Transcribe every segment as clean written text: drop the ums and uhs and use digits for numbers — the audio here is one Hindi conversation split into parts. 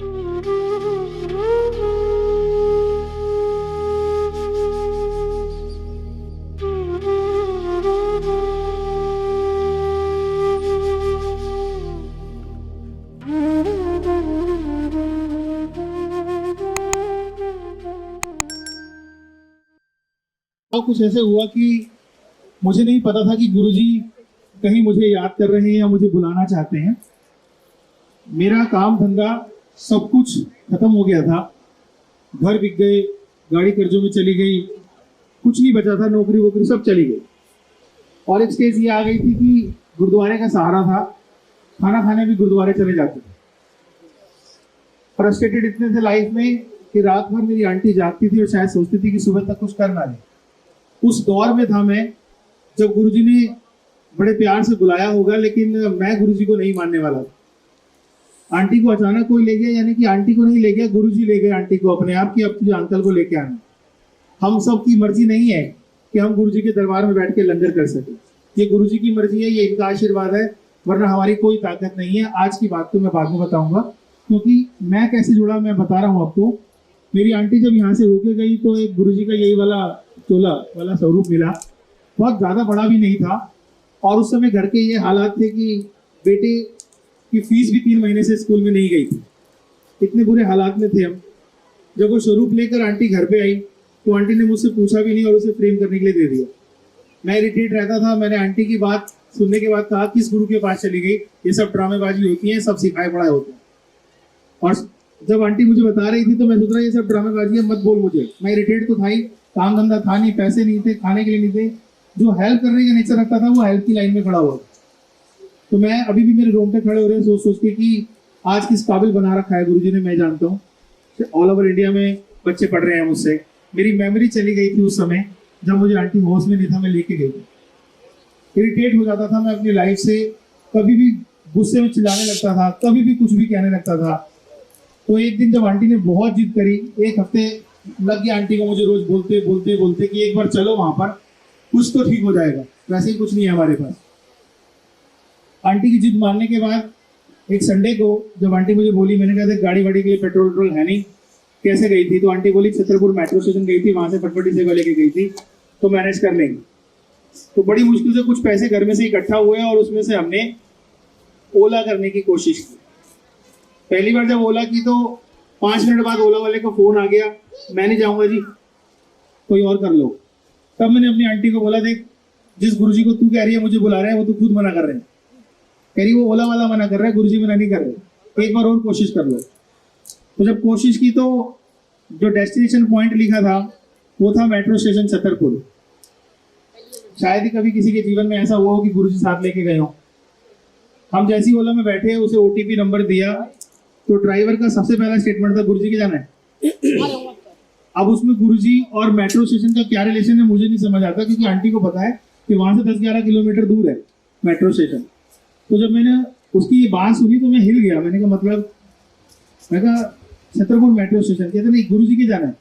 और कुछ ऐसे हुआ कि मुझे नहीं पता था कि गुरुजी कहीं मुझे याद कर रहे हैं या मुझे बुलाना चाहते हैं। मेरा काम धंधा सब कुछ खत्म हो गया था, घर बिक गए, गाड़ी कर्जों में चली गई, कुछ नहीं बचा था, नौकरी वोकरी सब चली गई। और एक स्टेज ये आ गई थी कि गुरुद्वारे का सहारा था, खाना खाने भी गुरुद्वारे चले जाते थे। फ्रस्ट्रेटेड इतने थे लाइफ में कि रात भर मेरी आंटी जागती थी और शायद सोचती थी कि सुबह तक कुछ कर ना ले। उस दौर में था मैं जब गुरुजी ने बड़े प्यार से बुलाया होगा, लेकिन मैं गुरुजी को नहीं मानने वाला था। आंटी को अचानक कोई ले गया, यानी कि आंटी को नहीं ले गया, गुरुजी ले गए आंटी को अपने आप कि अब तुझे अंकल को लेके आना। हम सब की मर्जी नहीं है कि हम गुरुजी के दरबार में बैठ के लंगर कर सके। ये गुरुजी की मर्जी है, ये इनका आशीर्वाद है, वरना हमारी कोई ताकत नहीं है। आज की बात तो मैं बाद में बताऊंगा, क्योंकि मैं कैसे जुड़ा मैं बता रहा हूँ आपको। मेरी आंटी जब यहाँ से होके गई तो एक गुरुजी का यही वाला चोला वाला स्वरूप मिला, बहुत ज़्यादा बड़ा भी नहीं था। और उस समय घर के ये हालात थे कि बेटे की फीस भी 3 महीने से स्कूल में नहीं गई थी, इतने बुरे हालात में थे हम। जब वो स्वरूप लेकर आंटी घर पे आई तो आंटी ने मुझसे पूछा भी नहीं और उसे फ्रेम करने के लिए दे दिया। मैं इरिटेट रहता था। मैंने आंटी की बात सुनने के बाद कहा, किस गुरु के पास चली गई, ये सब ड्रामेबाजी होती है, सब सिखाए पढ़ाए होते हैं। और जब आंटी मुझे बता रही थी तो मैं सोच रहा ये सब ड्रामेबाजी है, मत बोल मुझे। मैं इरिटेट तो था ही, काम धंधा था नहीं, पैसे नहीं थे, खाने के लिए नहीं थे। जो हेल्प करने का नेचर रखता था वो हेल्प की लाइन में खड़ा हुआ। तो मैं अभी भी मेरे रोंगटे खड़े हो रहे हैं सोच सोच के कि आज किस काबिल बना रखा है गुरुजी ने। मैं जानता हूँ ऑल ओवर इंडिया में बच्चे पढ़ रहे हैं मुझसे। मेरी मेमोरी चली गई थी उस समय जब मुझे आंटी होश में नहीं था, मैं लेके गई थी। इरिटेट हो जाता था मैं अपनी लाइफ से, कभी भी गुस्से में चिल्लाने लगता था, कभी भी कुछ भी कहने लगता था। तो एक दिन जब आंटी ने बहुत जिद करी, 1 हफ्ते लग गया आंटी को मुझे रोज बोलते बोलते बोलते कि एक बार चलो वहां पर, कुछ तो ठीक हो जाएगा, वैसे ही कुछ नहीं है हमारे पास। आंटी की जिद मानने के बाद एक संडे को जब आंटी मुझे बोली, मैंने कहा था गाड़ी वाड़ी के लिए पेट्रोल है नहीं, कैसे गई थी? तो आंटी बोली छतरपुर मेट्रो स्टेशन गई थी, वहां से फटफटी सेवा लेके गई थी, तो मैनेज कर लेंगे। तो बड़ी मुश्किल से कुछ पैसे घर में से इकट्ठा हुए और उसमें से हमने ओला करने की कोशिश की। पहली बार जब ओला की तो 5 मिनट बाद ओला वाले का फोन आ गया, मैं नहीं जाऊंगा जी, कोई और कर लो। तब मैंने अपनी आंटी को बोला, देख जिस गुरुजी को तू कह रही है मुझे बुला रहे हैं, वो तो खुद मना कर रहे हैं। कह रही वो ओला वाला मना कर रहा है, गुरुजी मना नहीं कर रहे, एक बार और कोशिश कर लो। तो जब कोशिश की तो जो डेस्टिनेशन पॉइंट लिखा था वो था मेट्रो स्टेशन छतरपुर। शायद ही कभी किसी के जीवन में ऐसा हुआ हो कि गुरुजी साथ लेके गए हो। हम जैसी ओला में बैठे, उसे OTP नंबर दिया तो ड्राइवर का सबसे पहला स्टेटमेंट था, गुरुजी के जाना है। अब उसमें गुरुजी और मेट्रो स्टेशन का क्या रिलेशन है मुझे नहीं समझ आता, क्योंकि आंटी को पता है कि वहां से 10-11 किलोमीटर दूर है मेट्रो स्टेशन। तो जब मैंने उसकी ये बात सुनी तो मैं हिल गया। मैंने कहा मतलब, मैं कहा छतरपुर मेट्रो स्टेशन, कहते नहीं गुरुजी के जाना है।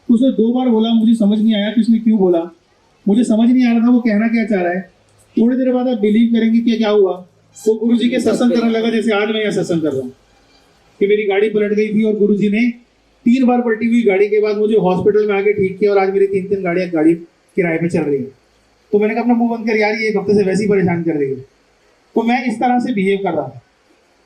तो उसने 2 बार बोला, मुझे समझ नहीं आया कि उसने क्यों बोला, मुझे समझ नहीं आ रहा था वो कहना क्या चाह रहा है। थोड़ी देर बाद आप बिलीव करेंगे कि क्या हुआ, वो गुरुजी के सत्संग करने लगा जैसे आज मैं यहाँ सत्संग कर रहा हूँ। कि मेरी गाड़ी पलट गई थी और गुरुजी ने 3 बार पलटी हुई गाड़ी के बाद मुझे हॉस्पिटल में आके ठीक किया, और आज मेरी 3-3 गाड़ियाँ गाड़ी किराए पे चल रही है। तो मैंने कहा अपना मुंह बंद कर यार, ये 1 हफ्ते से वैसे ही परेशान कर रही है। तो मैं इस तरह से बिहेव कर रहा था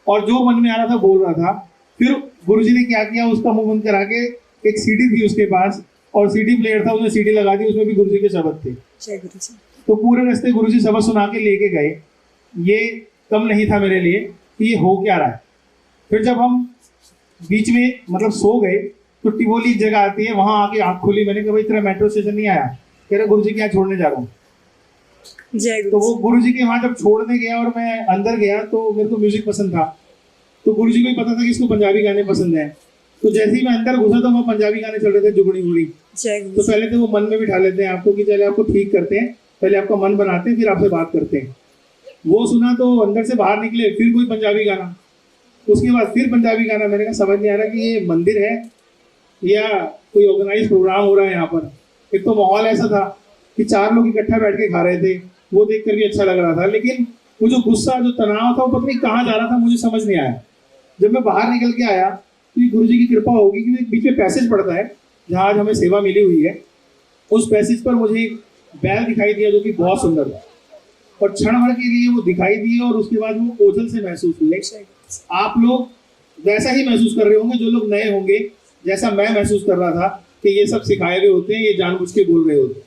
और जो मन में आ रहा था बोल रहा था। फिर गुरुजी ने क्या किया, उसका मुंह बंद करा के एक CD थी उसके पास और CD प्लेयर था, उसने CD लगा दी, उसमें भी गुरुजी के शब्द थे। तो पूरे रास्ते गुरुजी शब्द सुना के लेके गए। ये कम नहीं था मेरे लिए कि ये हो क्या रहा है। फिर जब हम बीच में मतलब सो गए तो टिवोली जगह आती है, वहां आके आंख खुली। मैंने कहा भाई तेरा मेट्रो स्टेशन नहीं आया, कह रहा गुरुजी के यहाँ छोड़ने जा रहा हूँ। तो वो गुरुजी के वहां जब छोड़ने गया और मैं अंदर गया तो मेरे को म्यूजिक पसंद था, तो गुरुजी को ही पता था कि इसको पंजाबी गाने पसंद है। तो जैसे ही मैं अंदर घुसा तो वहाँ पंजाबी गाने चल रहे थे, जुगनी गुड़ी। तो पहले तो वो मन में बिठा लेते हैं आपको कि चले आपको ठीक करते हैं, पहले आपका मन बनाते हैं फिर आपसे बात करते हैं। वो सुना तो अंदर से बाहर निकले, फिर कोई पंजाबी गाना, उसके बाद फिर पंजाबी गाना। मैंने कहा समझ नहीं आ रहा कि ये मंदिर है या कोई ऑर्गेनाइज प्रोग्राम हो रहा है यहाँ पर। एक तो माहौल ऐसा था कि 4 लोग इकट्ठा बैठ के खा रहे थे, वो देखकर भी अच्छा लग रहा था, लेकिन वो जो गुस्सा जो तनाव था वो पता नहीं कहाँ जा रहा था, मुझे समझ नहीं आया। जब मैं बाहर निकल के आया तो ये गुरु जी की कृपा होगी कि बीच में पैसेज पड़ता है जहाँ आज हमें सेवा मिली हुई है। उस पैसेज पर मुझे एक बैल दिखाई दिया जो कि बहुत सुंदर था, और क्षण भर के लिए वो दिखाई दिए और उसके बाद वो ओझल से महसूस हुए। आप लोग वैसा ही महसूस कर रहे होंगे जो लोग नए होंगे, जैसा मैं महसूस कर रहा था कि ये सब सिखाए हुए होते हैं, ये जानबूझ के बोल रहे होते हैं।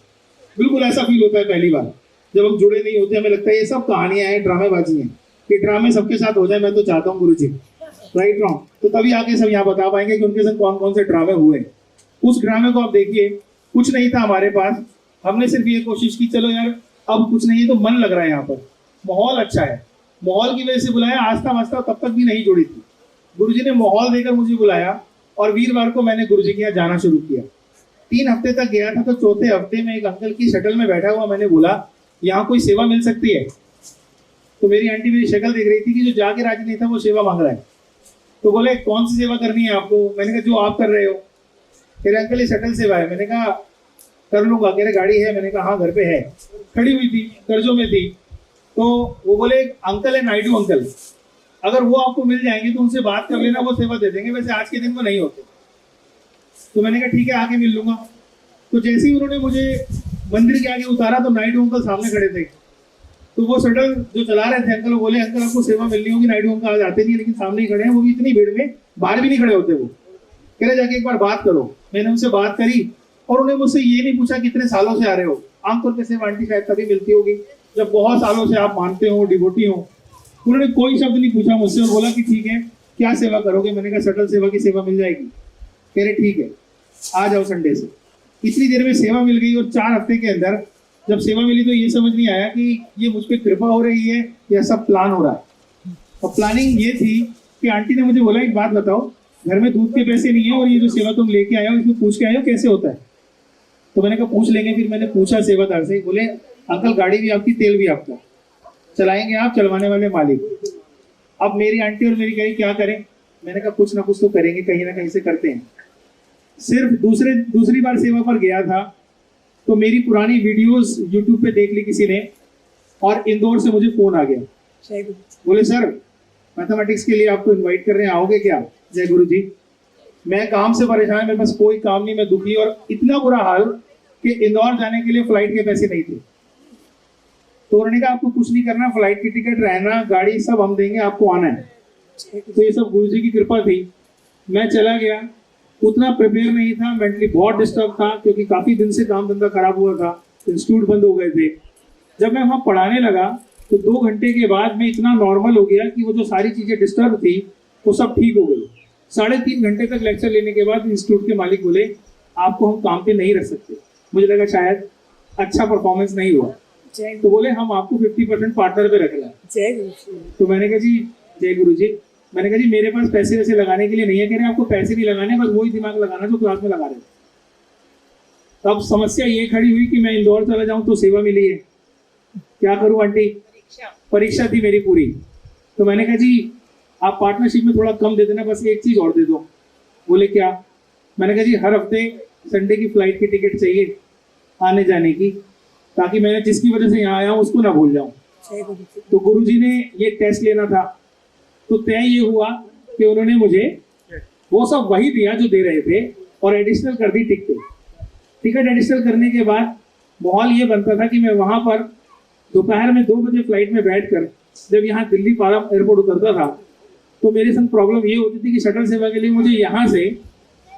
बिल्कुल ऐसा फील होता है पहली बार जब हम जुड़े नहीं होते, हमें लगता है ये सब कहानियां हैं, ड्रामेबाजी हैं, ये ड्रामे सबके साथ हो जाए मैं तो चाहता हूँ गुरु जी, राइट रॉन्ग। तो तभी आके सब यहाँ बता पाएंगे कि उनके संग कौन कौन से ड्रामे हुए। उस ड्रामे को आप देखिए, कुछ नहीं था हमारे पास, हमने सिर्फ ये कोशिश की चलो यार अब कुछ नहीं है तो मन लग रहा है, यहाँ पर माहौल अच्छा है, माहौल की वजह से बुलाया। आस्था वास्ता तब तक भी नहीं जुड़ी थी, गुरुजी ने माहौल देकर मुझे बुलाया और वीरवार को मैंने गुरुजी के यहाँ जाना शुरू किया। 3 हफ्ते तक गया था, तो चौथे हफ्ते में एक अंकल की शटल में बैठा हुआ मैंने बोला यहाँ कोई सेवा मिल सकती है। तो मेरी आंटी मेरी शक्ल देख रही थी कि जो जाके राजी नहीं था वो सेवा मांग रहा है। तो बोले कौन सी सेवा करनी है आपको? मैंने कहा जो आप कर रहे हो। कह रहे अंकल ये शटल सेवा है। मैंने कहा कर लूंगा। कह रहे गाड़ी है? मैंने कहा हाँ घर पे है, खड़ी हुई थी, कर्जों में थी। तो वो बोले अंकल है नायडू अंकल, अगर वो आपको मिल जाएंगे तो उनसे बात कर लेना, वो सेवा दे देंगे, वैसे आज के दिन वो नहीं होते। तो मैंने कहा ठीक है आके मिल लूंगा। तो जैसे ही उन्होंने मुझे मंदिर के आगे उतारा तो नायडू अंकल सामने खड़े थे। तो वो शटल जो चला रहे थे अंकल, वो बोले अंकल आपको सेवा मिलनी होगी, नायडू अंकल आज आते नहीं है लेकिन सामने ही खड़े हैं, वो भी इतनी भीड़ में बाहर भी नहीं खड़े होते। वो कह रहे जाके एक बार बात करो। मैंने उनसे बात करी और उन्हें मुझसे ये नहीं पूछा कितने सालों से आ रहे हो। आमतौर पर सेवा आंटी शायद तभी मिलती होगी जब बहुत सालों से आप मानते हो, डिवोटी हो। उन्होंने कोई शब्द नहीं पूछा मुझसे और बोला कि ठीक है क्या सेवा करोगे? मैंने कहा शटल सेवा की सेवा मिल जाएगी। कह रहे ठीक है आ जाओ संडे से। इतनी देर में सेवा मिल गई और 4 हफ्ते के अंदर जब सेवा मिली तो ये समझ नहीं आया कि ये मुझ पर कृपा हो रही है या सब प्लान हो रहा है। और प्लानिंग ये थी कि आंटी ने मुझे बोला एक बात बताओ, घर में दूध के पैसे नहीं है और ये जो सेवा तुम लेके आए हो इसमें पूछ के आए हो कैसे होता है? तो मैंने कहा पूछ लेंगे। फिर मैंने पूछा सेवादार से, बोले अंकल गाड़ी भी आपकी, तेल भी आपका, चलाएंगे आप, चलवाने वाले मालिक। अब मेरी आंटी और मेरी कही क्या करें? मैंने कहा कुछ ना कुछ तो करेंगे, कहीं ना कहीं से करते हैं। सिर्फ दूसरी बार सेवा पर गया था तो मेरी पुरानी वीडियोस यूट्यूब पे देख ली किसी ने और इंदौर से मुझे फोन आ गया, बोले सर मैथमेटिक्स के लिए आपको इनवाइट कर रहे हैं, आओगे क्या? जय गुरु जी। मैं काम से परेशान, मेरे पास कोई काम नहीं, मैं दुखी, और इतना बुरा हाल कि इंदौर जाने के लिए फ्लाइट के पैसे नहीं थे। तो उन्होंने कहा आपको कुछ नहीं करना, फ्लाइट की टिकट, रहना, गाड़ी सब हम देंगे, आपको आना है। तो ये सब गुरु जी की कृपा थी। मैं चला गया, उतना प्रिपेयर नहीं था, मेंटली बहुत डिस्टर्ब था क्योंकि काफी दिन से काम धंधा खराब हुआ था, इंस्टीट्यूट बंद हो गए थे। जब मैं वहाँ पढ़ाने लगा तो 2 घंटे के बाद मैं इतना नॉर्मल हो गया कि वो जो सारी चीजें डिस्टर्ब थी वो सब ठीक हो गई। 3.5 घंटे तक लेक्चर लेने के बाद इंस्टीट्यूट के मालिक बोले आपको हम काम पे नहीं रख सकते। मुझे लगा शायद अच्छा परफॉर्मेंस नहीं हुआ, तो बोले हम आपको 50% पार्टनर पे रख लें। तो मैंने कहा जी जय गुरु जी। मैंने कहा जी मेरे पास पैसे वैसे लगाने के लिए नहीं है। कह रहे आपको पैसे नहीं लगाने, बस वही दिमाग लगाना जो क्लास में लगा रहे। तब समस्या ये खड़ी हुई कि मैं इंदौर चला जाऊं तो सेवा मिली है, क्या करूं आंटी? परीक्षा थी मेरी पूरी। तो मैंने कहा जी आप पार्टनरशिप में थोड़ा कम दे देना, बस एक चीज और दे दो। बोले क्या? मैंने कहा जी हर हफ्ते संडे की फ्लाइट की टिकट चाहिए आने जाने की, ताकि मैंने जिसकी वजह से यहाँ आया हूँ उसको ना भूल जाऊं। तो गुरुजी ने ये टेस्ट लेना था, तो तय ये हुआ कि उन्होंने मुझे वो सब वही दिया जो दे रहे थे और एडिशनल कर दी टिकट एडिशनल करने के बाद माहौल ये बनता था कि मैं वहां पर दोपहर में 2 बजे फ्लाइट में बैठकर जब यहाँ दिल्ली पारा एयरपोर्ट उतरता था तो मेरे संग प्रॉब्लम ये होती थी कि शटल सेवा के लिए मुझे यहाँ से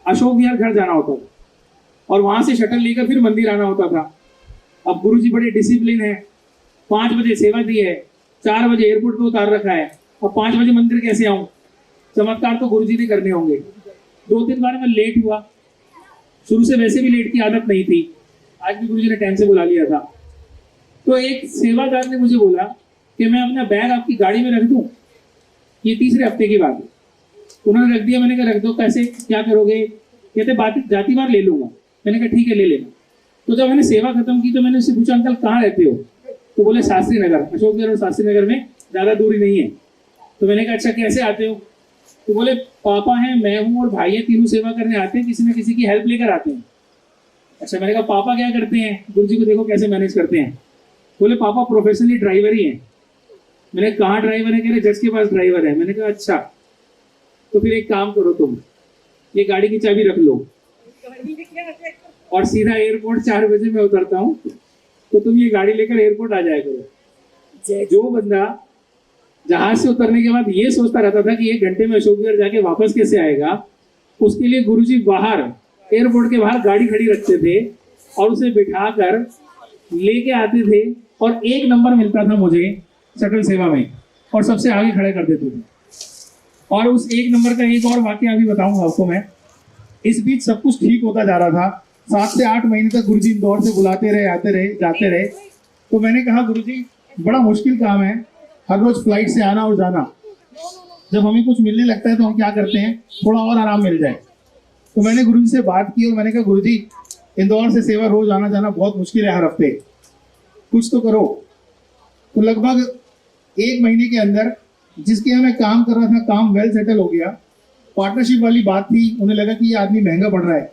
अशोक विहार घर जाना होता था और वहां से शटल लेकर फिर मंदिर आना होता था। अब गुरुजी बड़े डिसिप्लिन है, 5 बजे सेवा दी है, 4 बजे एयरपोर्ट पे उतार रखा है, और 5 बजे मंदिर कैसे आऊं? चमत्कार तो गुरुजी ने करने होंगे। 2-3 बार मैं लेट हुआ, शुरू से वैसे भी लेट की आदत नहीं थी, आज भी गुरुजी ने टाइम से बुला लिया था। तो एक सेवादार ने मुझे बोला कि मैं अपना बैग आपकी गाड़ी में रख दूं। ये 3रे हफ्ते की बात है। उन्होंने रख दिया। मैंने कहा रख दो, कैसे क्या करोगे? कहते बात जाती बार ले लूंगा। मैंने कहा ठीक है ले लेना। तो जब मैंने सेवा खत्म की तो मैंने उससे पूछा अंकल कहाँ रहते हो? तो बोले शास्त्री नगर, अशोक नगर और शास्त्री नगर में ज्यादा दूरी नहीं है। तो मैंने कहा अच्छा कैसे आते हो? तो बोले पापा हैं, मैं हूँ और भाई है, तीनों सेवा करने आते हैं, किसी न किसी की हेल्प लेकर आते हैं। अच्छा मैंने कहा पापा क्या करते हैं? गुरुजी को देखो कैसे मैनेज करते हैं। बोले पापा प्रोफेशनली ड्राइवर ही हैं। मैंने कहा ड्राइवर है? कह रहे जज के पास ड्राइवर है। मैंने कहा अच्छा, तो फिर एक काम करो तुम ये गाड़ी की चाबी रख लो और सीधा एयरपोर्ट 4 बजे मैं उतरता हूँ, तो तुम ये गाड़ी लेकर एयरपोर्ट आ जाया करो। जो बंदा जहाज से उतरने के बाद ये सोचता रहता था कि 1 घंटे में अशोक विहार जाके वापस कैसे आएगा, उसके लिए गुरुजी बाहर एयरपोर्ट के बाहर गाड़ी खड़ी रखते थे और उसे बिठाकर लेके आते थे और 1 नंबर मिलता था मुझे शटल सेवा में और सबसे आगे खड़े कर देते थे। और उस 1 नंबर का एक और वाकया अभी बताऊंगा आपको मैं। इस बीच सब कुछ ठीक होता जा रहा था। 7 से 8 महीने तक गुरुजी इंदौर से बुलाते रहे, आते रहे, जाते रहे। तो मैंने कहा गुरुजी बड़ा मुश्किल काम है हर रोज फ्लाइट से आना और जाना। जब हमें कुछ मिलने लगता है तो हम क्या करते हैं, थोड़ा और आराम मिल जाए। तो मैंने गुरुजी से बात की और मैंने कहा गुरुजी इंदौर से सेवा रोज आना जाना बहुत मुश्किल है, हर हफ्ते कुछ तो करो। तो लगभग 1 महीने के अंदर जिसके यहाँ मैं काम कर रहा था, काम वेल सेटल हो गया। पार्टनरशिप वाली बात थी, उन्हें लगा कि ये आदमी महंगा पड़ रहा है,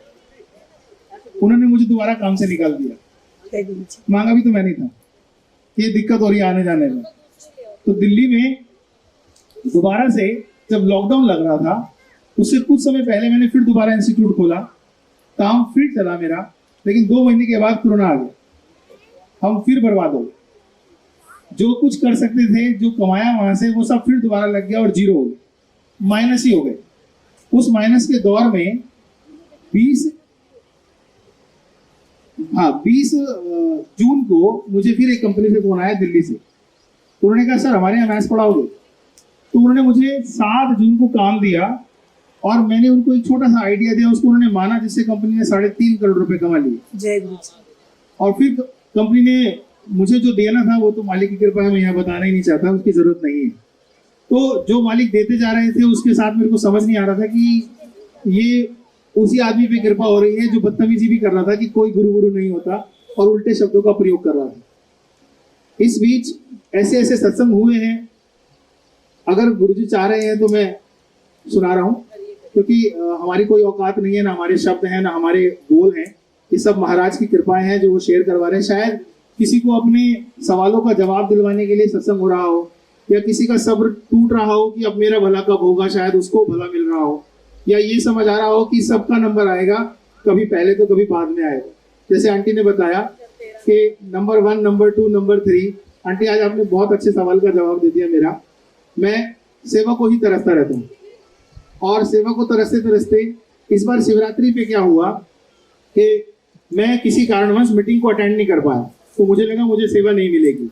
उन्होंने मुझे दोबारा काम से निकाल दिया। मांगा भी तो मैं नहीं था, ये दिक्कत हो रही है आने जाने में। तो दिल्ली में दोबारा से जब लॉकडाउन लग रहा था, उससे कुछ समय पहले मैंने फिर दोबारा इंस्टीट्यूट खोला। काम फिर चला मेरा, लेकिन 2 महीने के बाद कोरोना आ गया। हम फिर बर्बाद हो गए। जो कुछ कर सकते थे, जो कमाया वहां से, वो सब फिर दोबारा लग गया और जीरो हो गए, माइनस ही हो गए। उस माइनस के दौर में 20 जून को मुझे फिर एक कंपनी से फोन आया दिल्ली से। तो उन्होंने कहा सर हमारे यहाँ मैथ्स पढ़ाओगे। तो उन्होंने मुझे 7 जून को काम दिया और मैंने उनको एक छोटा सा आइडिया दिया, उसको उन्होंने माना, जिससे कंपनी ने 3.5 करोड़ रुपए कमा लिए। जय गुरु जी। और फिर कंपनी ने मुझे जो देना था वो तो मालिक की कृपा है, मैं यहाँ बताना ही नहीं चाहता, उसकी जरूरत नहीं है। तो जो मालिक देते जा रहे थे उसके साथ मेरे को समझ नहीं आ रहा था कि ये उसी आदमी पे कृपा हो रही है जो बदतमीजी भी कर रहा था कि कोई गुरु नहीं होता और उल्टे शब्दों का प्रयोग कर रहा था। इस बीच ऐसे ऐसे सत्संग हुए हैं, अगर गुरुजी चाह रहे हैं तो मैं सुना रहा हूँ, क्योंकि हमारी कोई औकात नहीं है, ना हमारे शब्द हैं, ना हमारे बोल हैं। ये सब महाराज की कृपाएं हैं जो वो शेयर करवा रहे हैं। शायद किसी को अपने सवालों का जवाब दिलवाने के लिए सत्संग हो रहा हो, या किसी का सब्र टूट रहा हो कि अब मेरा भला कब होगा, शायद उसको भला मिल रहा हो, या ये समझ आ रहा हो कि सबका नंबर आएगा, कभी पहले तो कभी बाद में आएगा। जैसे आंटी ने बताया कि नंबर 1, नंबर 2, नंबर 3। आंटी आज आपने बहुत अच्छे सवाल का जवाब दे दिया मेरा। मैं सेवा को ही तरसता रहता हूँ और सेवा को तरसते तरसते इस बार शिवरात्रि पे क्या हुआ कि मैं किसी कारणवश मीटिंग को अटेंड नहीं कर पाया। तो मुझे लगा मुझे सेवा नहीं मिलेगी।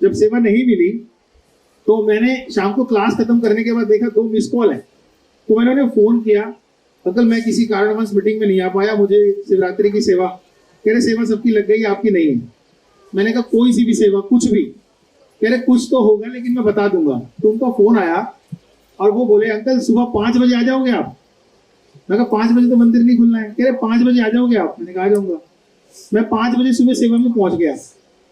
जब सेवा नहीं मिली तो मैंने शाम को क्लास खत्म करने के बाद देखा 2 मिस कॉल है। तो मैंने उन्हें फोन किया, अंकल मैं किसी कारणवश मीटिंग में नहीं आ पाया, मुझे शिवरात्रि की सेवा। कह रहे सेवा सबकी लग गई, आपकी नहीं है। मैंने कहा कोई सी भी सेवा, कुछ भी। कह रहे कुछ तो होगा लेकिन मैं बता दूंगा। तो उनका फोन आया और वो बोले अंकल सुबह 5 बजे आ जाओगे आप। मैं कहा 5 बजे तो मंदिर नहीं खुलना है। कह रहे 5 बजे आ जाओगे आप। मैंने कहा आ जाऊंगा। मैं 5 बजे सुबह सेवा में पहुंच गया।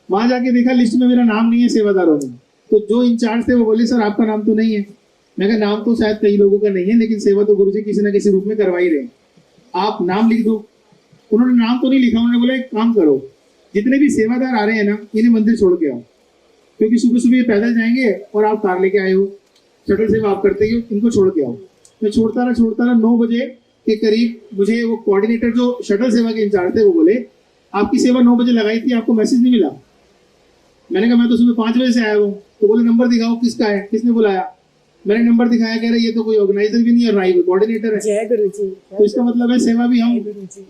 वहां जाके देखा लिस्ट में मेरा नाम नहीं है सेवादारों में। तो जो इंचार्ज थे वो बोले सर आपका नाम तो नहीं है। मैं कहा नाम तो शायद कई लोगों का नहीं है, लेकिन सेवा तो गुरुजी किसी ना किसी रूप में करवा ही रहे, आप नाम लिख दो। उन्होंने नाम तो नहीं लिखा। उन्होंने बोला एक काम करो, जितने भी सेवादार आ रहे हैं ना, इन्हें मंदिर छोड़ के आओ, क्योंकि सुबह सुबह ये पैदल जाएंगे और आप कार लेके आए हो, शटल सेवा आप करते हो, इनको छोड़ के आओ। मैं छोड़ता रहा। 9 बजे के करीब मुझे वो कोऑर्डिनेटर जो शटल सेवा के इंचार्ज थे वो बोले आपकी सेवा 9 बजे लगाई थी, आपको मैसेज नहीं मिला। मैंने कहा मैं तो सुबह 5 बजे से आया हूँ। तो बोले नंबर दिखाओ किसका है, किसने बुलाया। मैंने नंबर दिखाया, कह रहे ये तो कोई ऑर्गेनाइजर भी नहीं है, ना ही कोई कोऑर्डिनेटर है। जय गुरु जी। तो इसका मतलब है सेवा भी हम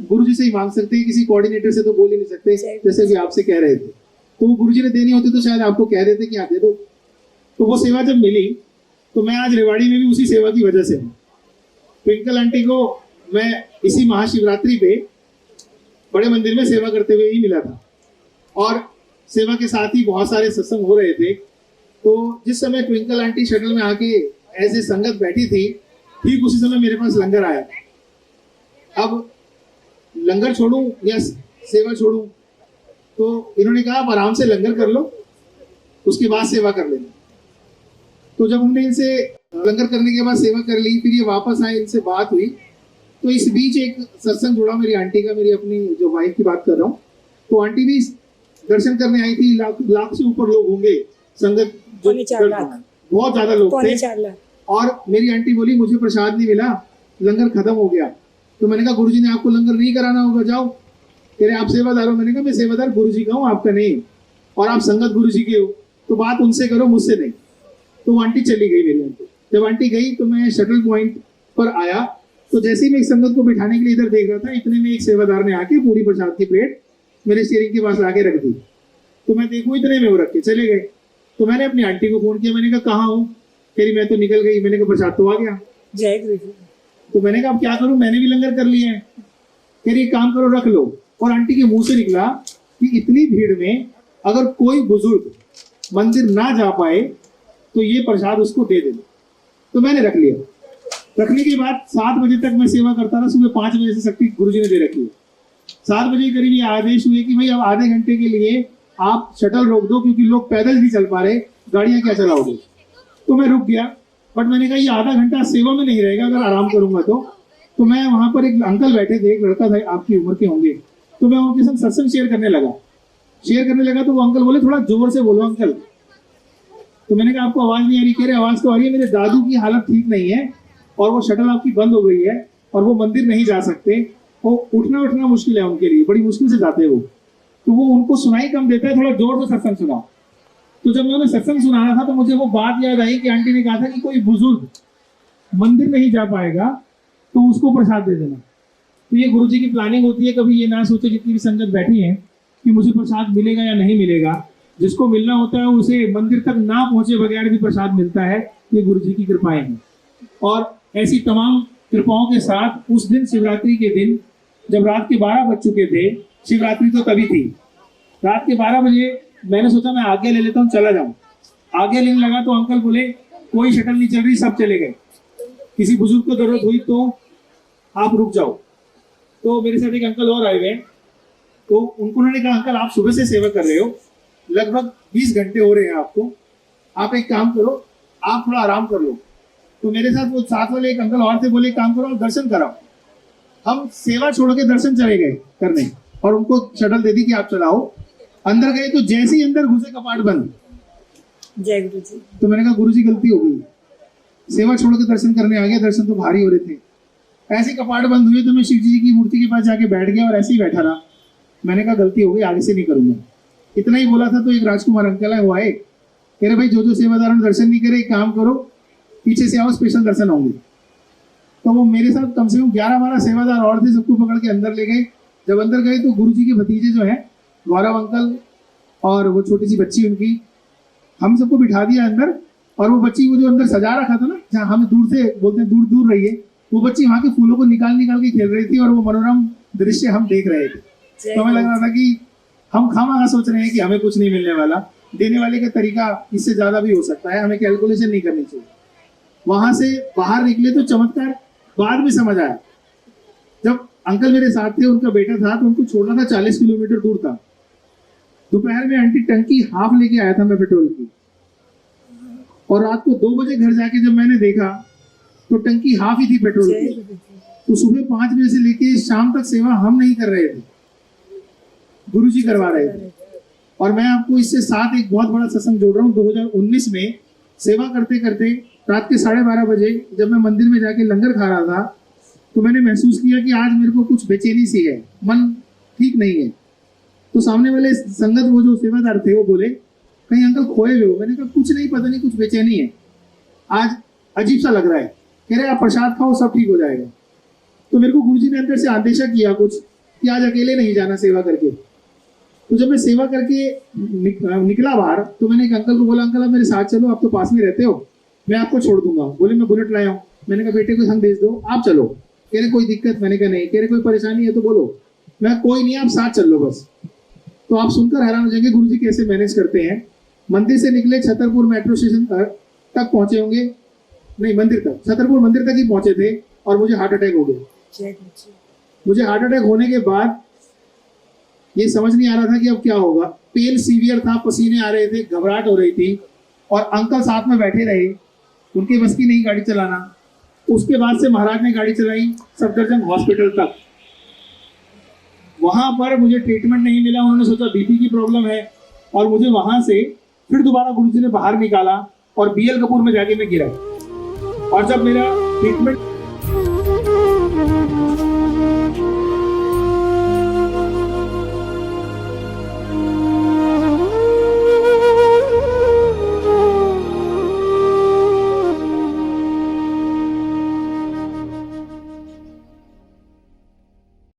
गुरुजी से ही मांग सकते हैं, किसी कोऑर्डिनेटर से तो बोल ही नहीं सकते। जैसे कि आपसे कह रहे थे, तो वो गुरुजी ने देनी होती तो शायद आपको कह देते कि आप दे दो। तो वो सेवा जब मिली तो मैं आज रेवाड़ी में भी उसी सेवा की वजह से हूँ। ट्विंकल आंटी को मैं इसी महाशिवरात्रि पे बड़े मंदिर में सेवा करते हुए ही मिला था और सेवा के साथ ही बहुत सारे सत्संग हो रहे थे। तो जिस समय ट्विंकल आंटी शटल में आके ऐसे संगत बैठी थी, ठीक उसी समय मेरे पास लंगर आया। अब लंगर छोड़ूं या सेवा छोड़ूं, तो इन्होंने कहा आप आराम से लंगर कर लो, उसके बाद सेवा कर लेना। तो जब हमने इनसे लंगर करने के बाद सेवा कर ली, फिर ये वापस आए, इनसे बात हुई। तो इस बीच एक सत्संग जुड़ा मेरी आंटी का, मेरी अपनी जो वाइफ की बात कर रहा हूँ। तो आंटी भी दर्शन करने आई थी। लाख से ऊपर लोग होंगे, संगत जो बहुत ज्यादा लोग थे। और मेरी आंटी बोली मुझे प्रसाद नहीं मिला, लंगर खत्म हो गया। तो मैंने कहा गुरुजी ने आपको लंगर नहीं कराना होगा, जाओ। कह रहे आप सेवादार हो। मैंने कहा मैं सेवादार गुरुजी का हूँ, आपका नहीं, और आप संगत गुरुजी के हो, तो बात उनसे करो, मुझसे नहीं। तो वो आंटी चली गई मेरी आंटी। जब आंटी गई तो मैं शटल पॉइंट पर आया, तो जैसे ही मैं एक संगत को बिठाने के लिए इधर देख रहा था, इतने में एक सेवादार ने आके पूरी प्रसाद की प्लेट मेरे स्टीयरिंग के पास लाके रख दी। तो मैं देखूं इतने में वो रख के चले गए। तो मैंने अपनी आंटी को फोन किया, मैंने कहा कहाँ हूँ? कह रही मैं तो निकल गई। मैंने कहा प्रसाद तो आ गया। जय गुरु जी। तो मैंने कहा अब क्या करूं, मैंने भी लंगर कर लिया है। कह रही काम करो, रख लो। और आंटी के मुंह से निकला कि इतनी भीड़ में अगर कोई बुजुर्ग मंदिर ना जा पाए तो ये प्रसाद उसको दे देना। तो मैंने रख लिया। रखने के बाद 7 बजे तक मैं सेवा करता रहा। सुबह 5 बजे से शक्ति गुरुजी ने दे रखी है। 7 बजे करीब ये आदेश हुए कि भाई अब आधे घंटे के लिए आप शटल रोक दो, क्योंकि लोग पैदल नहीं चल पा रहे, गाड़ियां क्या चलाओगे। तो मैं रुक गया, बट मैंने कहा ये आधा घंटा सेवा में नहीं रहेगा अगर आराम करूंगा तो मैं वहां पर एक अंकल बैठे थे, एक लड़का था, आपकी उम्र के होंगे। तो मैं उनके साथ सत्संग शेयर करने लगा तो वो अंकल बोले थोड़ा जोर से बोलो अंकल। तो मैंने कहा आपको आवाज नहीं आ रही? कह रहे आवाज तो आ रही है, मेरे दादू की हालत ठीक नहीं है और वो शटल आपकी बंद हो गई है और वो मंदिर नहीं जा सकते, वो उठना मुश्किल है उनके लिए, बड़ी मुश्किल से जाते हैं वो। तो वो उनको सुनाई कम देता है, थोड़ा जोर से सत्संग सुनाओ। तो जब मैं उन्हें सत्संग सुना रहा था तो मुझे वो बात याद आई कि आंटी ने कहा था कि कोई बुजुर्ग मंदिर नहीं जा पाएगा तो उसको प्रसाद दे देना। तो ये गुरुजी की प्लानिंग होती है, कभी ये ना सोचे जितनी भी संगत बैठी है कि मुझे प्रसाद मिलेगा या नहीं मिलेगा। जिसको मिलना होता है उसे मंदिर तक ना पहुंचे बगैर भी प्रसाद मिलता है। ये गुरुजी की कृपाएं हैं। और ऐसी तमाम कृपाओं के साथ उस दिन शिवरात्रि के दिन जब रात के 12 बज चुके थे, शिवरात्रि तो तभी थी, रात के 12 बजे मैंने सोचा मैं आज्ञा ले लेता हूँ, चला जाऊं। आज्ञा लेने लगा तो अंकल बोले कोई शटल नहीं चल रही, सब चले गए, किसी बुजुर्ग को जरूरत हुई तो आप रुक जाओ। तो मेरे साथ एक अंकल और आए हुए, तो उन्होंने कहा अंकल आप सुबह से सेवा कर रहे हो, लगभग 20 घंटे हो रहे हैं आपको, आप एक काम करो, आप थोड़ा आराम कर लो। तो मेरे साथ वो साथ वाले एक अंकल और थे, बोले काम करो दर्शन कराओ। हम सेवा छोड़ के दर्शन चले गए करने और उनको शटल दे दी कि आप चलाओ। अंदर गए तो जैसे ही अंदर घुसे कपाट बंद। जय गुरु जी। तो मैंने कहा गुरुजी गलती हो गई, सेवा छोड़ के दर्शन करने आ गया, दर्शन तो भारी हो रहे थे। ऐसे कपाट बंद हुए तो मैं शिव जी की मूर्ति के पास जाके बैठ गया और ऐसे ही बैठा रहा। मैंने कहा गलती हो गई, आगे से नहीं करूंगा। इतना ही बोला था तो एक राजकुमार अंकल है, वो आए, कह रहे भाई जो सेवादारों ने दर्शन नहीं करे, एक काम करो पीछे से आओ, स्पेशल दर्शन होंगे। तो वो मेरे साथ कम से कम 11-12 सेवादार और थे, सबको पकड़ के अंदर ले गए। जब अंदर गए तो गुरुजी के भतीजे जो है गौरव अंकल और वो छोटी सी बच्ची उनकी, हम सबको बिठा दिया अंदर। और वो बच्ची वो जो अंदर सजा रखा था ना, जहाँ हमें दूर से बोलते हैं दूर दूर रहिए, वो बच्ची वहां के फूलों को निकाल के खेल रही थी और वो मनोरम दृश्य हम देख रहे थे। तो हमें लग रहा था कि हम खामखा सोच रहे हैं कि हमें कुछ नहीं मिलने वाला, देने वाले का तरीका इससे ज्यादा भी हो सकता है, हमें कैलकुलेशन नहीं करनी चाहिए। वहां से बाहर निकले तो चमत्कार बाद में समझ आया। जब अंकल मेरे साथ थे, उनका बेटा था, तो उनको छोड़ना था 40 किलोमीटर दूर था। दोपहर में आंटी टंकी हाफ लेके आया था मैं पेट्रोल की, और रात को 2 बजे घर जाके जब मैंने देखा तो टंकी हाफ ही थी पेट्रोल की। तो सुबह 5 बजे से लेके शाम तक सेवा हम नहीं कर रहे थे, गुरुजी करवा रहे थे। और मैं आपको इससे साथ एक बहुत बड़ा सत्संग जोड़ रहा हूँ। 2019 में सेवा करते करते रात के 12:30 बजे जब मैं मंदिर में जाके लंगर खा रहा था तो मैंने महसूस किया कि आज मेरे को कुछ बेचैनी सी है, मन ठीक नहीं है। तो सामने वाले संगत वो जो सेवादार थे वो बोले कहीं अंकल खोए हुए हो? मैंने कहा कुछ नहीं, पता नहीं कुछ बेचैनी है, आज अजीब सा लग रहा है। कह रहे आप प्रसाद खाओ सब ठीक हो जाएगा। तो मेरे को गुरुजी ने अंदर से आदेशा किया कुछ कि आज अकेले नहीं जाना सेवा करके। तो जब मैं सेवा करके निकला बाहर तो मैंने एक अंकल को बोला अंकल आप मेरे साथ चलो, आप तो पास में रहते हो, मैं आपको छोड़ दूंगा। बोले मैं बुलेट लाया हूँ। मैंने कहा बेटे को संग भेज दो, आप चलो। कह रहे कोई दिक्कत? मैंने कहा नहीं। कह रहे कोई परेशानी है तो बोलो। मैं कोई नहीं, आप साथ चल लो बस। तो आप सुनकर हैरान हो जाएंगे गुरुजी कैसे मैनेज करते हैं। मंदिर से निकले, छतरपुर मेट्रो स्टेशन तक पहुंचे होंगे, नहीं मंदिर तक, छतरपुर मंदिर तक ही पहुंचे थे और मुझे हार्ट अटैक हो गया। मुझे हार्ट अटैक होने के बाद ये समझ नहीं आ रहा था कि अब क्या होगा। पेन सीवियर था, पसीने आ रहे थे, घबराहट हो रही थी, और अंकल साथ में बैठे रहे, उनके बस की नहीं गाड़ी चलाना। उसके बाद से महाराज ने गाड़ी चलाई सफदरजंग हॉस्पिटल तक। वहां पर मुझे ट्रीटमेंट नहीं मिला, उन्होंने सोचा बीपी की प्रॉब्लम है, और मुझे वहां से फिर दोबारा गुरुजी ने बाहर निकाला और BL कपूर में जाके मैं गिरा। और जब मेरा ट्रीटमेंट